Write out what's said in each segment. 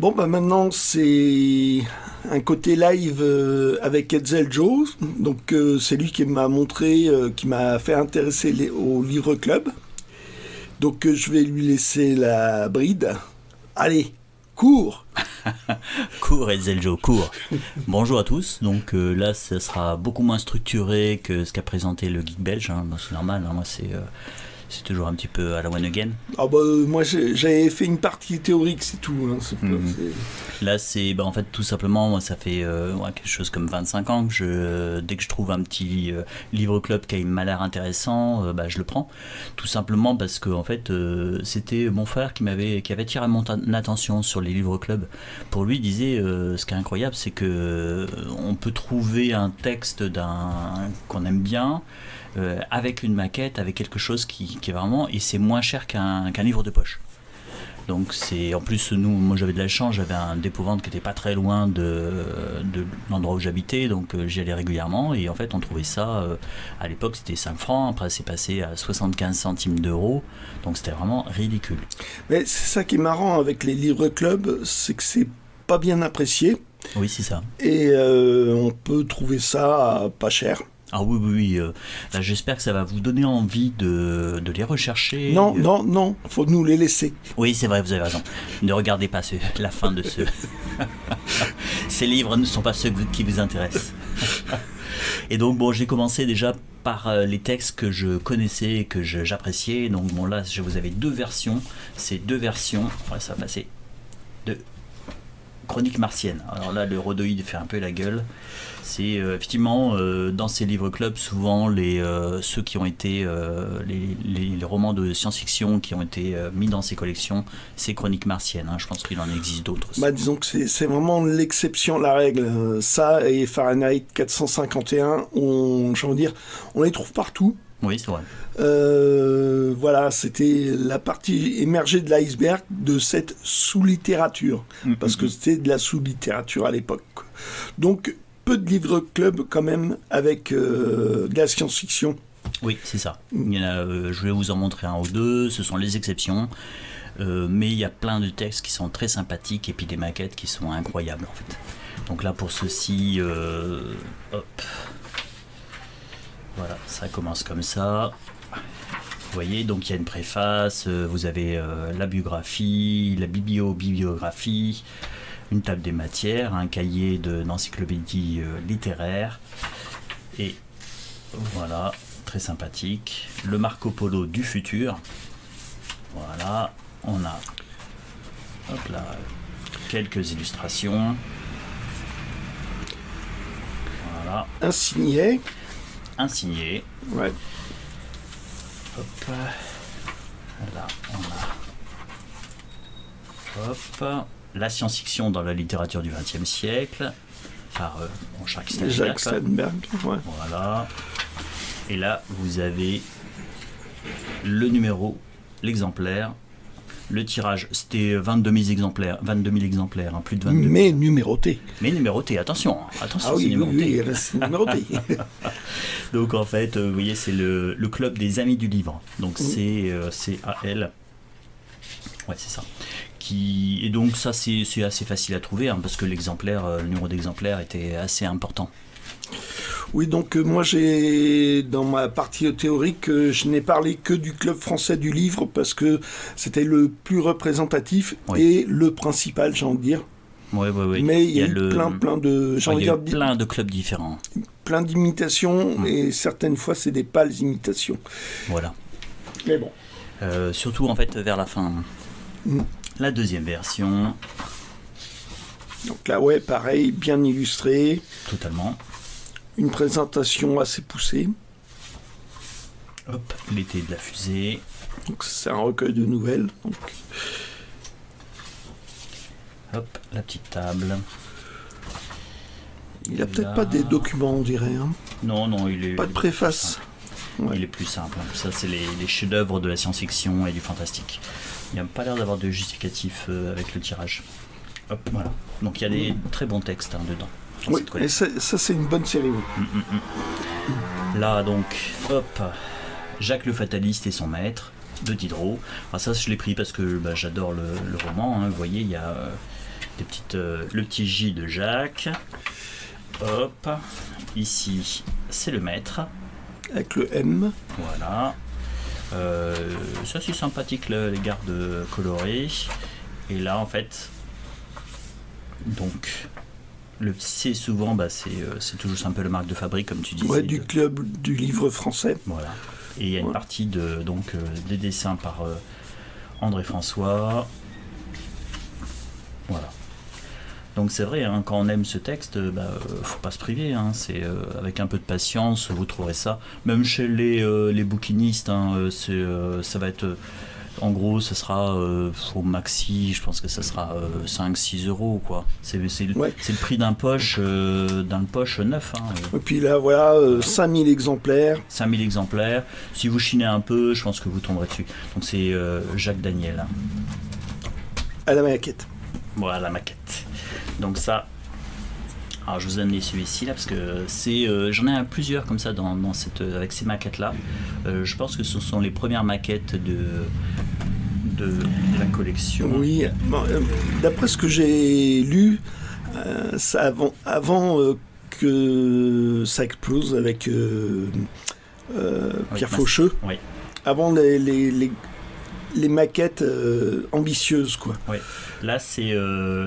Bon, bah maintenant, c'est un côté live avec Hetzel Joe. Donc, c'est lui qui m'a montré, qui m'a fait intéresser au Livre Club. Donc, je vais lui laisser la bride. Allez, cours! Cours, Hetzel Joe, cours. Bonjour à tous. Donc là, ça sera beaucoup moins structuré que ce qu'a présenté le Geek belge. Hein. Bon, c'est normal, hein. Moi, c'est toujours un petit peu à la one again. Ah bah, moi, j'avais fait une partie théorique, c'est tout. Hein. Là, c'est en fait tout simplement, moi, ça fait quelque chose comme 25 ans que dès que je trouve un petit livre club qui m'a l'air intéressant, je le prends. Tout simplement parce que en fait, c'était mon frère qui avait tiré mon attention sur les livres club. Pour lui, il disait, ce qui est incroyable, c'est que on peut trouver un texte qu'on aime bien. Avec une maquette, avec quelque chose qui est vraiment, et c'est moins cher qu'un livre de poche. Donc c'est, en plus moi j'avais de la chance, j'avais un dépôt-vente qui était pas très loin de l'endroit où j'habitais, donc j'y allais régulièrement, et en fait on trouvait ça, à l'époque c'était 5 francs, après c'est passé à 75 centimes d'euros, donc c'était vraiment ridicule. Mais c'est ça qui est marrant avec les livres club, c'est que c'est pas bien apprécié. Oui, c'est ça. Et on peut trouver ça pas cher. Ah oui. Là, j'espère que ça va vous donner envie de les rechercher. Non, faut nous les laisser. Oui, c'est vrai, vous avez raison. Ne regardez pas la fin de ces livres ne sont pas ceux qui vous intéressent. Et donc, bon, j'ai commencé déjà par les textes que je connaissais et que j'appréciais. Donc, bon, là, vous avez deux versions. Ces deux versions, ça va passer de Chronique martienne. Alors là, le rhodoïde fait un peu la gueule. C'est effectivement dans ces livres clubs, souvent ceux qui ont été les romans de science-fiction qui ont été mis dans ces collections, c'est Chroniques martiennes. Hein. Je pense qu'il en existe d'autres. Disons que c'est vraiment l'exception, la règle. Ça et Fahrenheit 451, on les trouve partout. Oui, c'est vrai. Voilà, c'était la partie émergée de l'iceberg de cette sous-littérature. Parce que c'était de la sous-littérature à l'époque. Donc, peu de livres club quand même avec de la science-fiction. Oui, c'est ça. Il y en a, je vais vous en montrer un ou deux, ce sont les exceptions. Mais il y a plein de textes qui sont très sympathiques et puis des maquettes qui sont incroyables en fait. Donc là, pour ceci, hop. Voilà, ça commence comme ça. Vous voyez, donc il y a une préface, vous avez la biographie, la bibliographie, une table des matières, un cahier d'encyclopédie littéraire. Et voilà, très sympathique. Le Marco Polo du futur. Voilà, on a hop là, quelques illustrations. Voilà. Un signet. Ouais. Hop. Là, on a. Hop. La science-fiction dans la littérature du XXe siècle. Par Jacques Steinberg. Ouais. Voilà. Et là, vous avez le numéro, l'exemplaire. Le tirage, c'était 22 000 exemplaires, hein, plus de 22 000. Mais numéroté. Attention, Ah c'est oui, numéroté. Oui, c'est numéroté. Donc en fait, vous voyez, c'est le club des amis du livre. Donc c'est CAL. Ouais, c'est ça. Et donc ça, c'est assez facile à trouver, hein, parce que le numéro d'exemplaire était assez important. Oui, donc moi dans ma partie théorique, je n'ai parlé que du Club français du livre parce que c'était le plus représentatif et le principal, j'ai envie de dire. Oui. Mais il y a eu plein de clubs différents. Plein d'imitations et certaines fois c'est des pâles imitations. Voilà. Mais bon. Surtout en fait vers la fin. La deuxième version. Donc là, ouais, pareil, bien illustré. Totalement. Une présentation assez poussée. Hop, l'été de la fusée. Donc c'est un recueil de nouvelles. Donc. Hop, la petite table. Il n'a peut-être pas des documents, on dirait. Hein. Non, il est... Pas de préface. Ouais. Il est plus simple. Ça, c'est les chefs-d'œuvre de la science-fiction et du fantastique. Il n'y a pas l'air d'avoir de justificatif avec le tirage. Hop, voilà. Donc il y a des très bons textes dedans. Oui, et ça c'est une bonne série. Oui. Là, donc, hop, Jacques le Fataliste et son maître, de Diderot. Enfin, ça, je l'ai pris parce que j'adore le roman. Hein. Vous voyez, il y a le petit J de Jacques. Hop, ici c'est le maître. Avec le M. Voilà. Ça c'est sympathique les gardes colorés. Et là en fait, donc le C souvent c'est toujours un peu la marque de fabrique comme tu disais. Ouais, du club du livre français. Voilà. Et il y a une partie des dessins par André François. Voilà. Donc c'est vrai, hein, quand on aime ce texte, faut pas se priver. Hein, c'est avec un peu de patience, vous trouverez ça. Même chez les bouquinistes, hein, ça va être. En gros, ce sera au maxi, je pense que ça sera 5-6 euros, quoi. C'est le prix d'un poche neuf. Hein. Et puis là, voilà, 5000 exemplaires. 5000 exemplaires. Si vous chinez un peu, je pense que vous tomberez dessus. Donc c'est Jacques Daniel. Hein. À la maquette. Voilà, la maquette. Donc ça... Alors je vous ai amené celui-ci là parce que j'en ai plusieurs comme ça avec ces maquettes là. Je pense que ce sont les premières maquettes de la collection. Oui, d'après ce que j'ai lu, ça avant que ça explose avec Pierre Faucheux. Oui. Avant les maquettes ambitieuses, quoi. Oui. Là, c'est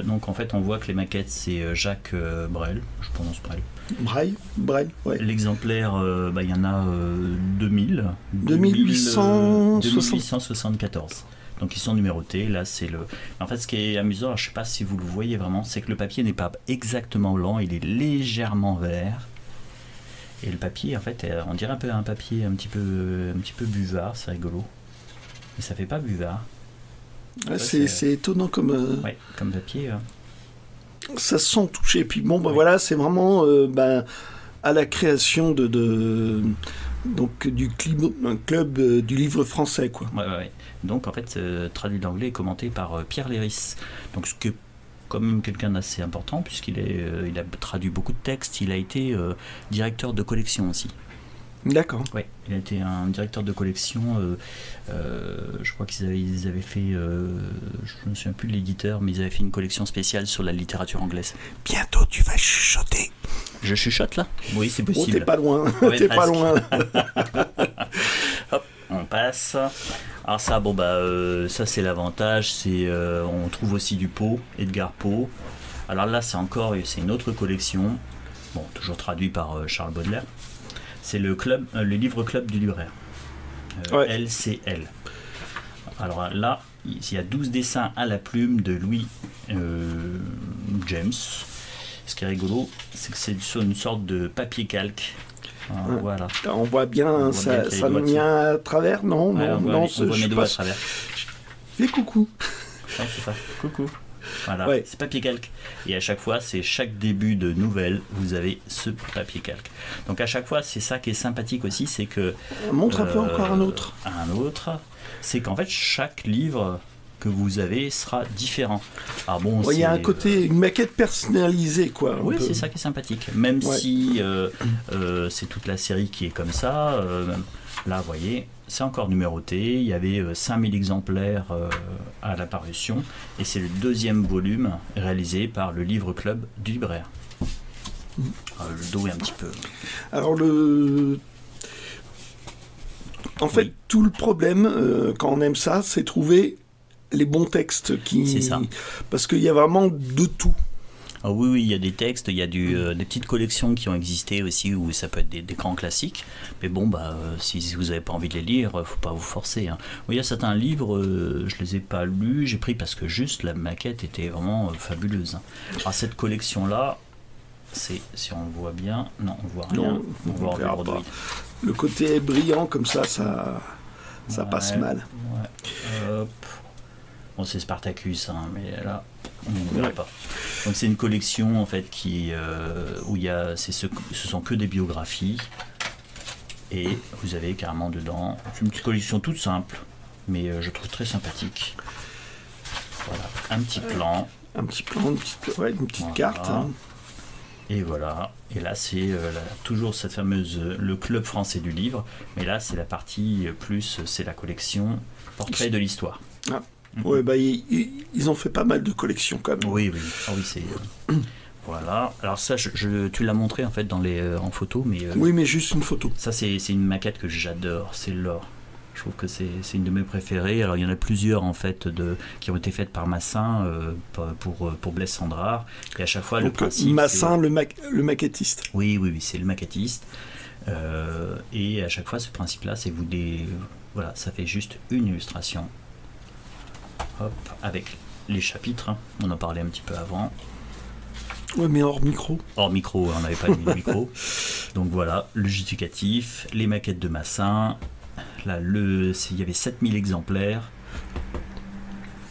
donc en fait, on voit que les maquettes, c'est Jacques Brel, je prononce Brel. Brel, ouais. L'exemplaire, il y en a 2874. Donc ils sont numérotés. Là, c'est le. En fait, ce qui est amusant, alors, je sais pas si vous le voyez vraiment, c'est que le papier n'est pas exactement blanc, il est légèrement vert. Et le papier, en fait, on dirait un peu un papier un petit peu buvard, c'est rigolo. Mais ça fait pas buvard. Ouais, c'est étonnant comme. Ouais, comme papier. Ça se sent touché. Et puis bon, voilà, c'est vraiment à la création donc du club du livre français, quoi. Ouais. Donc en fait, traduit d'anglais et commenté par Pierre Léris. Donc ce qui est quand même quelqu'un d'assez important puisqu'il il a traduit beaucoup de textes. Il a été directeur de collection aussi. D'accord. Oui, il a été un directeur de collection. Je crois qu'ils avaient fait, je ne me souviens plus de l'éditeur, mais ils avaient fait une collection spéciale sur la littérature anglaise. Bientôt, tu vas chuchoter. Je chuchote là? Oui, c'est possible. Oh, t'es pas loin. Ouais, t'es pas loin. Hop, on passe. Alors ça, ça c'est l'avantage. On trouve aussi du Poe, Edgar Poe. Alors là, c'est une autre collection. Bon, toujours traduit par Charles Baudelaire. C'est le livre club du libraire. LCL. Alors là, il y a 12 dessins à la plume de Louis James. Ce qui est rigolo, c'est que c'est sur une sorte de papier calque. Voilà. On voit bien, ça nous vient à travers, non? On voit mes doigts à travers. Fais coucou. Ouais, c'est ça. Coucou. Voilà, c'est papier calque. Et à chaque fois, c'est chaque début de nouvelle, vous avez ce papier calque. Donc à chaque fois, c'est ça qui est sympathique aussi, c'est que... Montre un peu encore un autre. C'est qu'en fait, chaque livre que vous avez sera différent. Alors bon, il y a un côté, une maquette personnalisée, quoi. Oui, c'est ça qui est sympathique. Même si c'est toute la série qui est comme ça, là, vous voyez... C'est encore numéroté, il y avait 5000 exemplaires à la parution et c'est le deuxième volume réalisé par le livre club du libraire. Le dos est un petit peu... Alors en fait, tout le problème quand on aime ça, c'est trouver les bons textes C'est ça. Parce qu'il y a vraiment de tout. Ah oui, il y a des textes, il y a des petites collections qui ont existé aussi où ça peut être des grands classiques. Mais bon, si vous n'avez pas envie de les lire, il ne faut pas vous forcer. Hein. Il y a certains livres, je ne les ai pas lus, j'ai pris parce que juste la maquette était vraiment fabuleuse. Hein. Alors cette collection-là, si on voit bien, non, on voit rien. Non, on verra pas. Le côté brillant comme ça passe mal. Ouais. Hop. Bon, c'est Spartacus, hein, mais là, on ne verra pas. Donc c'est une collection en fait où ce sont que des biographies et vous avez carrément dedans. C'est une petite collection toute simple, mais je trouve très sympathique. Voilà, un petit plan. Une petite carte. Hein. Et voilà. Et là c'est toujours cette fameuse le club français du livre, mais là c'est la partie plus, c'est la collection Portrait de l'histoire. Ah. Ouais, bah, ils ont fait pas mal de collections quand même. Oui, oui. Ah oui, c'est... Voilà. Alors ça, tu l'as montré en fait en photo, mais... Oui, mais juste une photo. Ça, c'est une maquette que j'adore, c'est l'or. Je trouve que c'est une de mes préférées. Alors il y en a plusieurs en fait qui ont été faites par Massin pour Blaise Cendrars. Et à chaque fois, donc, le principe... Massin, le maquettiste. Oui, oui, oui, c'est le maquettiste. Et à chaque fois, ce principe-là, c'est voilà, ça fait juste une illustration. Hop, avec les chapitres. Hein. On en parlait un petit peu avant. Ouais, mais hors micro. Hors micro, on n'avait pas mis le micro. Donc voilà, le justificatif, les maquettes de Massin. Là, il y avait 7000 exemplaires.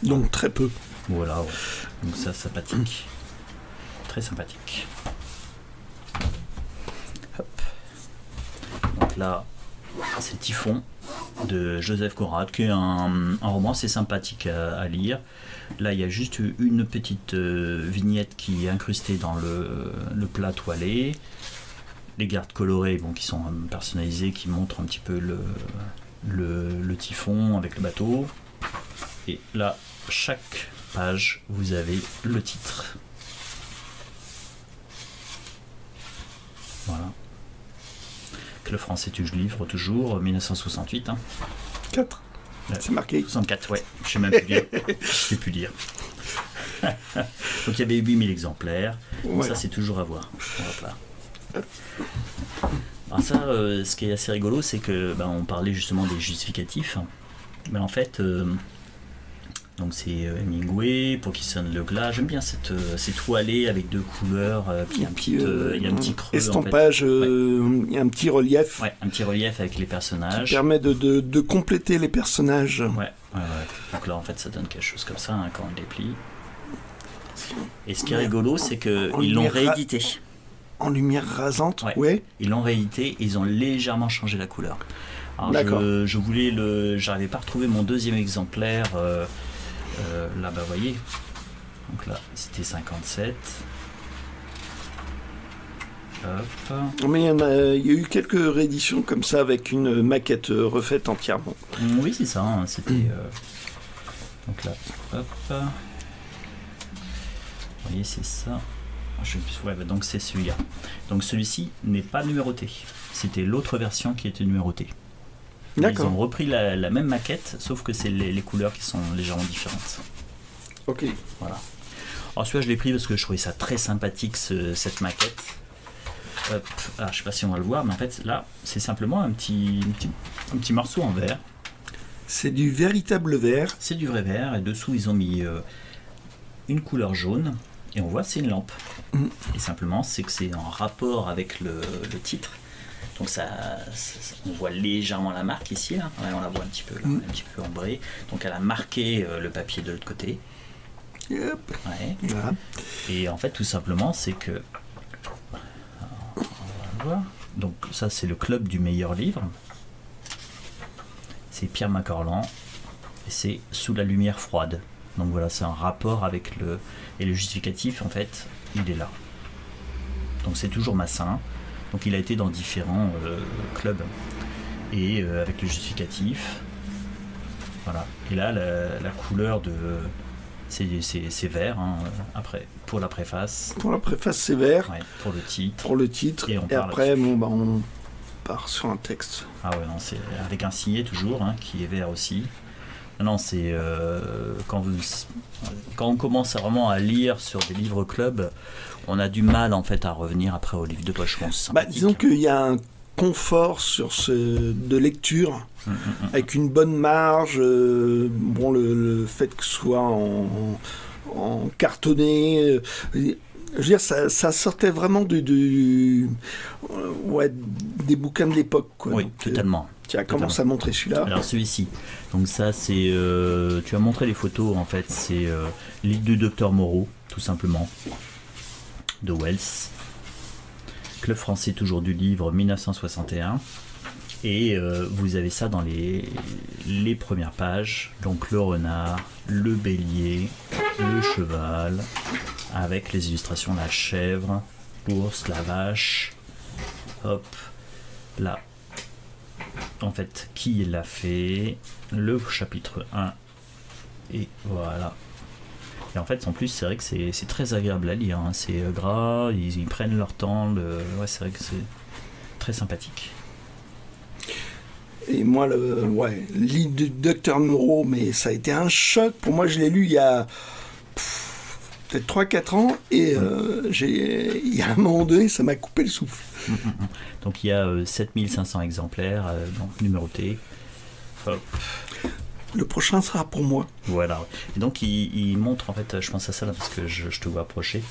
Donc très peu. Voilà, ouais. Donc ça, sympathique. Très sympathique. Hop. Donc là, c'est Typhon de Joseph Conrad, qui est un roman assez sympathique à lire. Là, il y a juste une petite vignette qui est incrustée dans le plat toilé. Les gardes colorés, qui sont personnalisés, qui montrent un petit peu le typhon avec le bateau. Et là, chaque page, vous avez le titre. Voilà. Que le français tue livre, toujours, 1968. Hein. 4. Ouais. C'est marqué. 64, ouais. Je sais même plus lire. Je sais plus lire. Donc il y avait 8000 exemplaires. Donc ça, c'est toujours à voir. Hop là. Alors ça, ce qui est assez rigolo, c'est que on parlait justement des justificatifs. Mais en fait, donc c'est Hemingway, pour qui sonne le glas. J'aime bien ces toilés avec deux couleurs. Puis il y a un petit creux. Estampage, en fait. Il y a un petit relief. Ouais, un petit relief avec les personnages. Qui permet de compléter les personnages. Ouais. Donc là, en fait, ça donne quelque chose comme ça quand on les plie. Et ce qui est rigolo, c'est qu'ils l'ont réédité. En lumière rasante, ouais. Ils l'ont réédité et ils ont légèrement changé la couleur. Alors je voulais j'arrivais pas à retrouver mon deuxième exemplaire. Là, vous voyez. Donc là, c'était 57. Hop. Mais il y a eu quelques rééditions comme ça avec une maquette refaite entièrement. Oui, c'est ça. Hein, c'était. Donc là, hop. Vous voyez, c'est ça. Donc c'est celui-là. Donc celui-ci n'est pas numéroté. C'était l'autre version qui était numérotée. D'accord. Ils ont repris la même maquette, sauf que c'est les couleurs qui sont légèrement différentes. Ok. Voilà. Alors celui-là, je l'ai pris parce que je trouvais ça très sympathique, cette maquette. Hop. Alors je sais pas si on va le voir, mais en fait là, c'est simplement un petit morceau en verre. C'est du véritable verre. C'est du vrai verre, et dessous ils ont mis une couleur jaune. Et on voit c'est une lampe. Et simplement c'est que c'est en rapport avec le titre. Donc on voit légèrement la marque ici, là. Ouais, on la voit un petit peu là, un petit peu ambrée. Donc elle a marqué le papier de l'autre côté. Yep. Ouais. Voilà. Et en fait tout simplement c'est que on va le voir. Donc ça c'est le club du meilleur livre. C'est Pierre Macorlan. Et c'est Sous la lumière froide. Donc voilà, c'est un rapport avec et le justificatif, en fait, il est là. Donc c'est toujours Massin. Donc il a été dans différents clubs. Et avec le justificatif. Voilà. Et là, la couleur c'est vert, hein, après, pour la préface. Pour la préface, c'est vert. Ouais, pour le titre. Pour le titre. Et après, on part sur un texte. Ah ouais, non, c'est avec un signet toujours, hein, qui est vert aussi. Non, c'est quand on commence vraiment à lire sur des livres clubs, on a du mal en fait à revenir après au livre de poche. Disons qu'il y a un confort de lecture avec une bonne marge. Le fait que ce soit en cartonné. Je veux dire, ça sortait vraiment des bouquins de l'époque. Oui, donc, totalement. Tiens, commence à montrer celui-là. Alors celui-ci. Donc ça, c'est... tu as montré les photos, en fait. C'est l'île du Docteur Moreau, tout simplement, de Wells. Club français toujours du livre, 1961. Et vous avez ça dans les premières pages. Donc le renard, le bélier, le cheval, avec les illustrations, la chèvre, l'ours, la vache. Hop, là. En fait, qui l'a fait? Le chapitre 1 Et voilà. Et en fait, en plus, c'est vrai que c'est très agréable à lire. Hein. C'est gras, ils prennent leur temps. Ouais, c'est vrai que c'est très sympathique. Et moi, le livre du Docteur Moreau, mais ça a été un choc. Pour moi, je l'ai lu il y a peut-être 3-4 ans. Et il y a un moment donné, ça m'a coupé le souffle. Donc il y a 7500 exemplaires donc numérotés. Hop. Le prochain sera pour moi. Voilà. Et donc il montre, en fait, je pense à ça là, parce que je te vois approcher.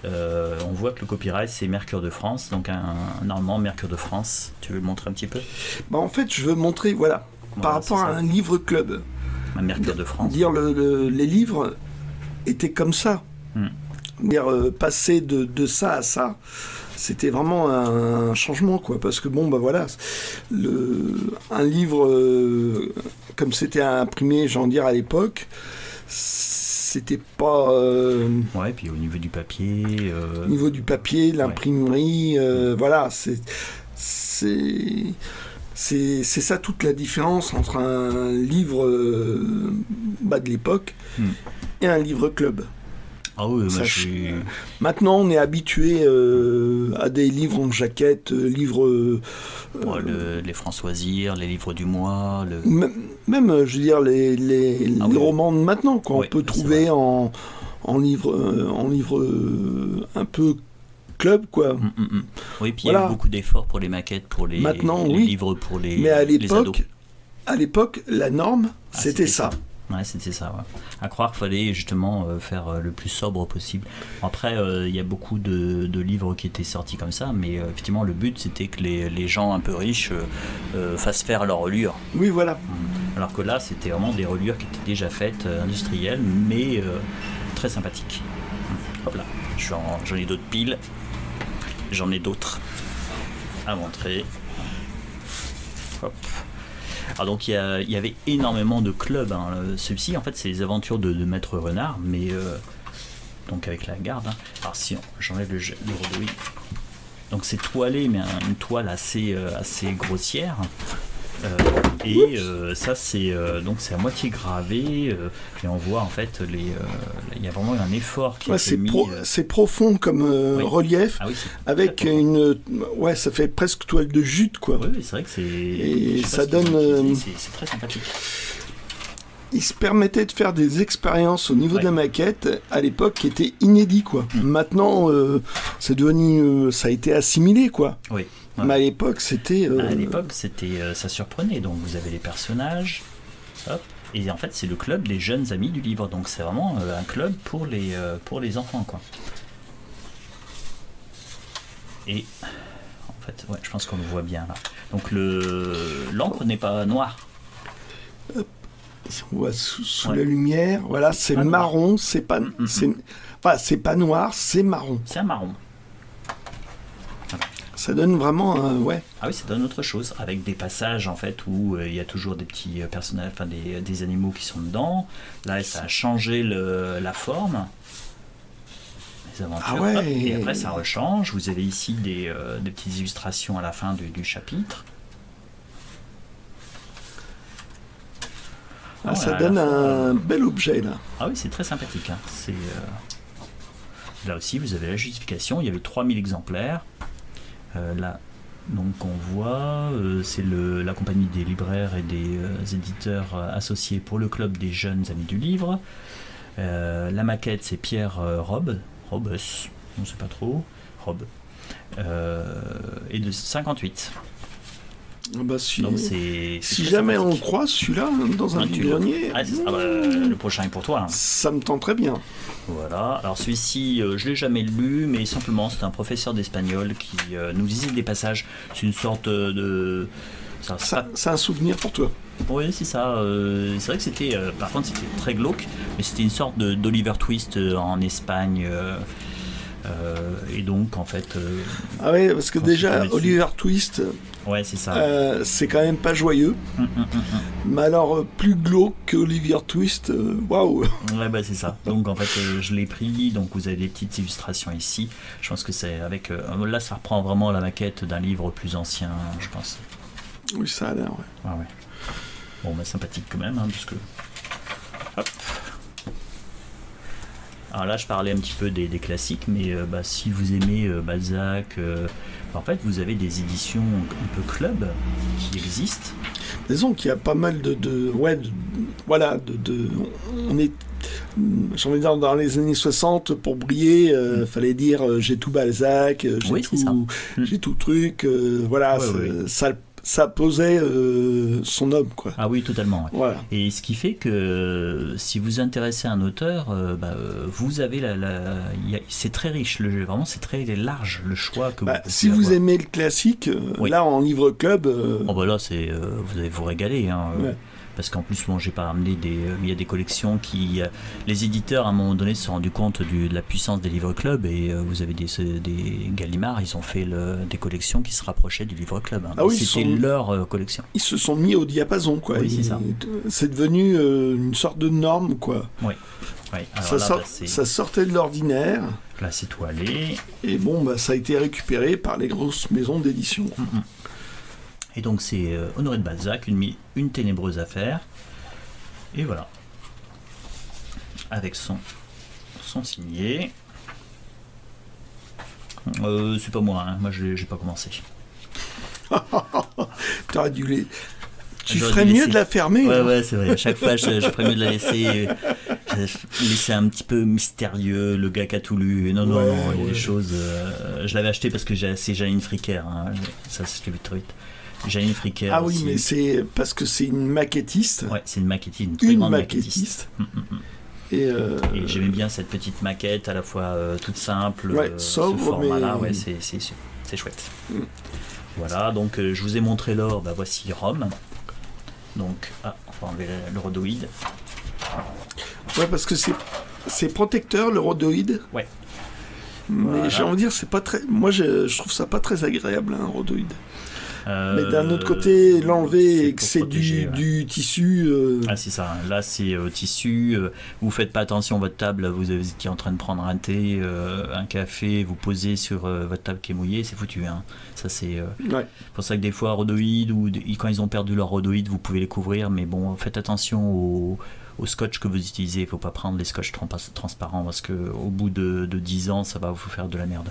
On voit que le copyright c'est Mercure de France, donc normalement Mercure de France. Tu veux le montrer un petit peu? En fait, je veux montrer, par rapport à un livre club. Mercure de France. Dire les livres étaient comme ça. Dire passer de ça à ça, c'était vraiment un changement, quoi. Parce que un livre comme c'était imprimé, à l'époque, c'était pas. Ouais, puis au niveau du papier. Au niveau du papier, l'imprimerie, voilà, c'est ça toute la différence entre un livre de l'époque et un livre club. Ah oui, Maintenant, on est habitué à des livres en jaquette, livres. Les Françoisirs, les livres du mois. Même, je veux dire, les romans de maintenant, qu'on peut trouver en livre un peu club, quoi. Oui, puis il y a eu beaucoup d'efforts pour les maquettes, pour les livres pour les. Mais à l'époque, la norme, c'était ça. Ouais, c'était ça. Ouais. À croire qu'il fallait justement faire le plus sobre possible. Après, il y a beaucoup de livres qui étaient sortis comme ça, mais effectivement, le but c'était que les gens un peu riches fassent faire leur reliure. Oui, voilà. Alors que là, c'était vraiment des reliures qui étaient déjà faites, industrielles, mais très sympathiques. Hop là, j'en ai d'autres piles. J'en ai d'autres à montrer. Hop. Alors donc il y avait énormément de clubs. Hein. Celui-ci, en fait, c'est les aventures de Maître Renard, mais donc avec la garde. Hein. Alors si j'enlève le redouille. Donc c'est toilé, mais une toile assez grossière. Et ça c'est à moitié gravé et on voit en fait il y a vraiment un effort qui a été mis. C'est profond comme relief avec ça fait presque toile de jute, quoi. Oui, c'est vrai que et ça donne c'est très sympathique. Il se permettait de faire des expériences au niveau de la maquette à l'époque qui étaient inédits, quoi. Maintenant c'est devenu ça a été assimilé, quoi. Oui. Ouais. Mais à l'époque, c'était. Ça surprenait. Donc, vous avez les personnages. Hop. Et en fait, c'est le club des jeunes amis du livre. Donc, c'est vraiment un club pour les enfants, quoi. Et en fait, je pense qu'on le voit bien là. Donc, l'encre n'est pas noire. On voit sous la lumière. Voilà, c'est marron. C'est pas. C'est pas noir. C'est marron. C'est un marron. Ça donne vraiment Ah oui, ça donne autre chose, avec des passages en fait où il y a toujours des petits personnages, enfin des animaux qui sont dedans. Là, ça a changé la forme. Les aventures. Hop, et après, ça rechange. Vous avez ici des petites illustrations à la fin du chapitre. Ça donne un bel objet là. Ah oui, c'est très sympathique. Hein. Là aussi, vous avez la justification. Il y avait 3000 exemplaires. Là, donc on voit, c'est la compagnie des libraires et des éditeurs associés pour le club des jeunes amis du livre. La maquette, c'est Pierre Robes, on ne sait pas trop, Robes, et de 58. Donc si jamais on croise celui-là dans un grenier, le prochain est pour toi. Hein. Ça me tend très bien. Voilà, alors celui-ci, je l'ai jamais lu, mais simplement c'est un professeur d'espagnol qui nous lisait des passages. C'est une sorte de... C'est un souvenir pour toi. Oui, c'est ça. C'est vrai que c'était... par contre, c'était très glauque, mais c'était une sorte d'Oliver Twist en Espagne. Et donc, en fait... ah oui, parce que déjà, Oliver Twist... Ouais, c'est ça. C'est quand même pas joyeux. Mais alors, plus glauque que Oliver Twist, waouh. Ouais, c'est ça. Donc, en fait, je l'ai pris. Donc, vous avez des petites illustrations ici. Je pense que c'est avec... là, ça reprend vraiment la maquette d'un livre plus ancien, je pense. Oui, ça a l'air, ouais. Bon, sympathique quand même, hein, parce que... Hop. Alors là, je parlais un petit peu des classiques, mais si vous aimez Balzac, en fait, vous avez des éditions un peu club qui existent. Disons qu'il y a pas mal on est, j'ai envie de dire, dans les années 60, pour briller, fallait dire j'ai tout Balzac, j'ai tout truc, voilà, ça posait son homme, quoi. Ah oui, totalement. Ouais. Voilà. Et ce qui fait que si vous intéressez un auteur, vous avez c'est très riche, vraiment c'est très large le choix que vous pouvez si vous aimez le classique, là en livre club... là, vous allez vous régaler. Hein, parce qu'en plus, j'ai pas ramené il y a des collections qui... les éditeurs, à un moment donné, se sont rendus compte de la puissance des livres club, et vous avez des Gallimard, ils ont fait des collections qui se rapprochaient du livre club. Hein. C'était leur collection. Ils se sont mis au diapason, quoi. Oui, c'est ça. C'est devenu une sorte de norme, quoi. Oui. Alors ça sortait de l'ordinaire. Là, c'est toilé. Et ça a été récupéré par les grosses maisons d'édition. Et donc c'est Honoré de Balzac, une ténébreuse affaire. Et voilà. Avec son signé. C'est pas moi, hein. Moi j'ai pas commencé. T'aurais dû les... Tu ferais mieux de la fermer. Ouais, c'est vrai. À chaque fois, je ferais mieux de la laisser. Laisser un petit peu mystérieux, le gars qui a tout lu. Non, il y a des choses. Je l'avais acheté parce que c'est Janine Fricker. Hein. Ça, je l'ai vu trop vite. Janine Fricker. Ah oui, aussi. mais c'est parce que c'est une maquettiste. Ouais, c'est une maquettiste, une très grande maquettiste. Et j'aimais bien cette petite maquette, à la fois toute simple, sobre, ce format-là, c'est chouette. Voilà, donc je vous ai montré l'or, voici Rome. Donc, on va enlever le rhodoïde. Ouais, parce que c'est protecteur, le rhodoïde. Ouais. Mais j'ai envie de dire, c'est pas très... Moi, je trouve ça pas très agréable, un rhodoïde. Mais d'un autre côté, l'enlever et que c'est du tissu... Ah, c'est ça. Là, c'est tissu. Vous faites pas attention à votre table. Vous étiez en train de prendre un thé, un café, vous posez sur votre table qui est mouillée, c'est foutu. Hein. Ça, c'est pour ça que des fois, rhodoïdes, ou quand ils ont perdu leur rhodoïde, vous pouvez les couvrir. Mais bon, faites attention au scotch que vous utilisez. Il faut pas prendre les scotch transparents parce qu'au bout de 10 ans, ça va vous faire de la merde.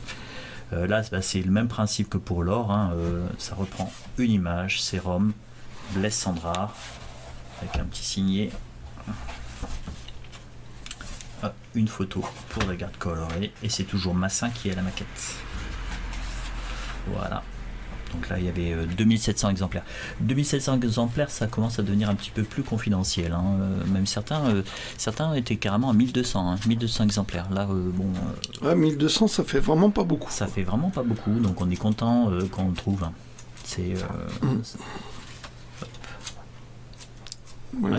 Là, c'est le même principe que pour l'or. Hein. Ça reprend une image, c'est Rome, Blaise Cendrars, avec un petit signet. Une photo pour la garde colorée. Et c'est toujours Massin qui est à la maquette. Voilà. Donc là, il y avait 2700 exemplaires. 2700 exemplaires, ça commence à devenir un petit peu plus confidentiel. Hein. Même certains étaient carrément à 1200. Hein. 1200 exemplaires. Là, 1200, ça fait vraiment pas beaucoup. Ça fait vraiment pas beaucoup. Donc on est content quand on le trouve. Hein. C'est...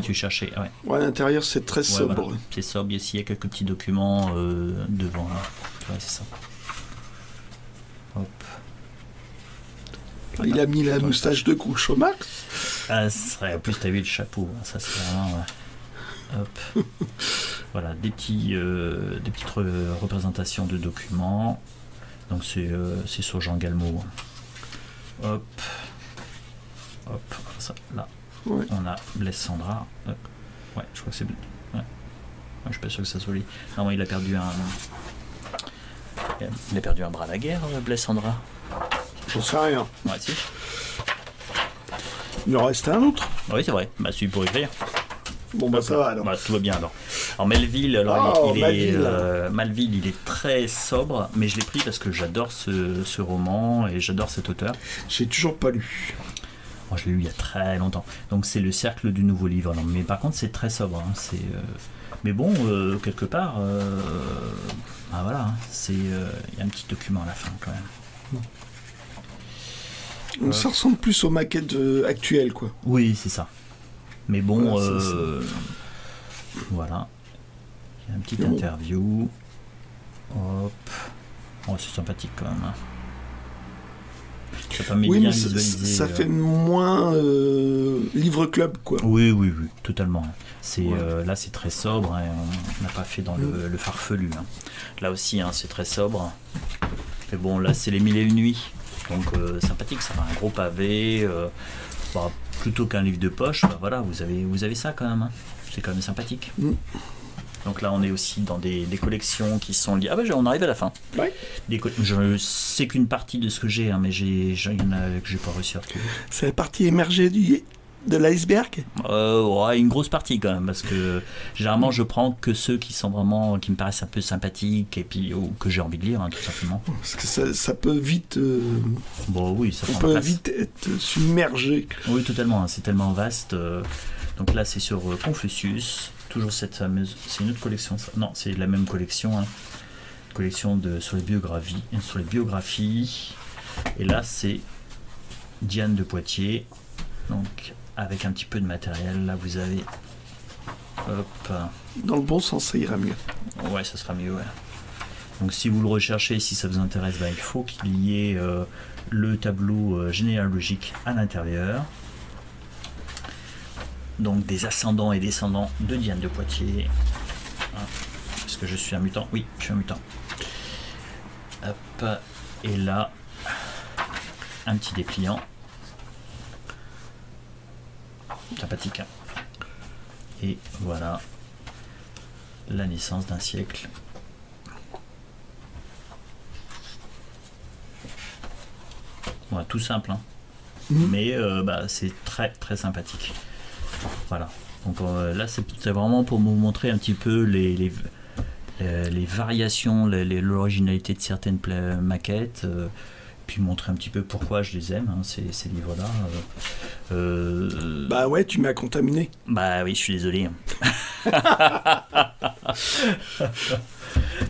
tu cherchais. Ouais, à l'intérieur, c'est très sobre. Voilà. C'est sobre. Ici, il y a quelques petits documents devant. Là. Ouais, c'est ça. Hop. Il a mis la moustache de couche au max. Ah, en plus, t'as vu le chapeau. Ça, c'est vraiment... Hop. Voilà, des petites représentations de documents. Donc, c'est sur Jean Galmo. Hop. Ça, là. Ouais. On a Blaise Cendrars. Ouais, je crois que c'est... Ouais. Je suis pas sûr que ça soit lui. Non, il a perdu un bras à la guerre, Blaise Cendrars. J'en sais rien. Ouais, si. Il en reste un autre. Oui, c'est vrai. Celui pour écrire. Bon, ça va alors. Tout va bien alors. Alors Melville, Malville, il est très sobre, mais je l'ai pris parce que j'adore ce roman et j'adore cet auteur. J'ai toujours pas lu. Moi, je l'ai lu il y a très longtemps. Donc c'est le cercle du nouveau livre. Alors, mais par contre, c'est très sobre. Hein. Mais bon, quelque part, voilà. Il y a un petit document à la fin quand même. Donc ça ressemble plus aux maquettes actuelles, quoi. Oui, c'est ça. Mais bon, voilà. Il y a une petite interview. Hop. C'est sympathique quand même. Hein. Ça permet bien visualiser. Ça fait moins livre club, quoi. Oui, totalement. Là, c'est très sobre. Hein. On n'a pas fait dans le farfelu. Hein. Là aussi, hein, c'est très sobre. Mais bon, là, c'est les 1001 nuits. Donc sympathique, ça va un gros pavé, plutôt qu'un livre de poche, voilà, vous avez ça quand même. Hein. c'est quand même sympathique. Mm. Donc là, on est aussi dans des collections qui sont liées. Ah bah on arrive à la fin. Ouais. Je sais qu'une partie de ce que j'ai, hein, mais il y en a que j'ai pas réussi à retrouver. C'est la partie émergée de l'iceberg. Ouais, une grosse partie quand même, parce que généralement je prends que ceux qui me paraissent un peu sympathiques et puis ou que j'ai envie de lire, hein, tout simplement. Parce que ça peut vite. Bon, oui, ça on prend peut place. vite être submergé. Oui, totalement. Hein, c'est tellement vaste. Donc là, c'est sur Confucius. Toujours cette fameuse. C'est une autre collection. Non, c'est la même collection. Hein. Collection sur les biographies. Et là, c'est Diane de Poitiers. Donc, avec un petit peu de matériel, là, vous avez. Hop. Dans le bon sens, ça ira mieux. Ouais, ça sera mieux, ouais. Donc, si vous le recherchez, si ça vous intéresse, il faut qu'il y ait le tableau généalogique à l'intérieur. Donc des ascendants et descendants de Diane de Poitiers. Est-ce que je suis un mutant? Oui, je suis un mutant. Hop. Et là, un petit dépliant. Sympathique. Hein. Et voilà la naissance d'un siècle. Voilà, tout simple. Hein. Mais c'est très très sympathique. Voilà. Donc là, c'est vraiment pour vous montrer un petit peu les variations, l'originalité de certaines maquettes, puis montrer un petit peu pourquoi je les aime, hein, ces livres-là. Bah ouais, tu m'as contaminé. Bah oui, je suis désolé.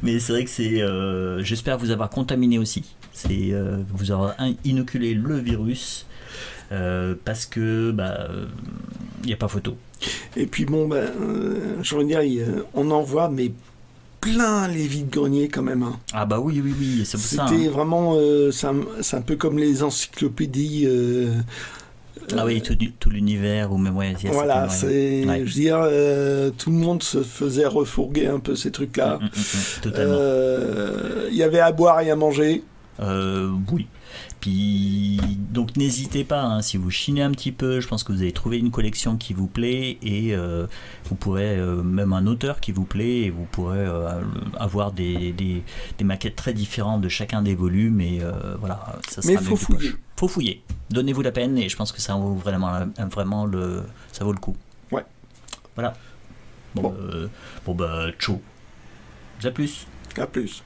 Mais c'est vrai que j'espère vous avoir contaminé aussi. Vous avoir inoculé le virus. Parce que il n'y a pas photo. Et puis bon, je veux dire, on en voit, mais plein les vides-greniers quand même. Hein. Ah bah oui, c'est pour ça. C'était vraiment, c'est un peu comme les encyclopédies. Ah oui, tout l'univers, ou même ouais. Voilà, je veux dire, tout le monde se faisait refourguer un peu ces trucs-là. Totalement. Il y avait à boire et à manger. Oui. Puis, donc n'hésitez pas, hein, si vous chinez un petit peu, je pense que vous allez trouver une collection qui vous plaît et vous pourrez, même un auteur qui vous plaît, et vous pourrez avoir des maquettes très différentes de chacun des volumes et voilà, ça sera. Mais faut fouiller. Faut fouiller. Donnez-vous la peine et je pense que ça vaut vraiment ça vaut le coup. Ouais. Voilà. Bon. Ciao. À plus. À plus.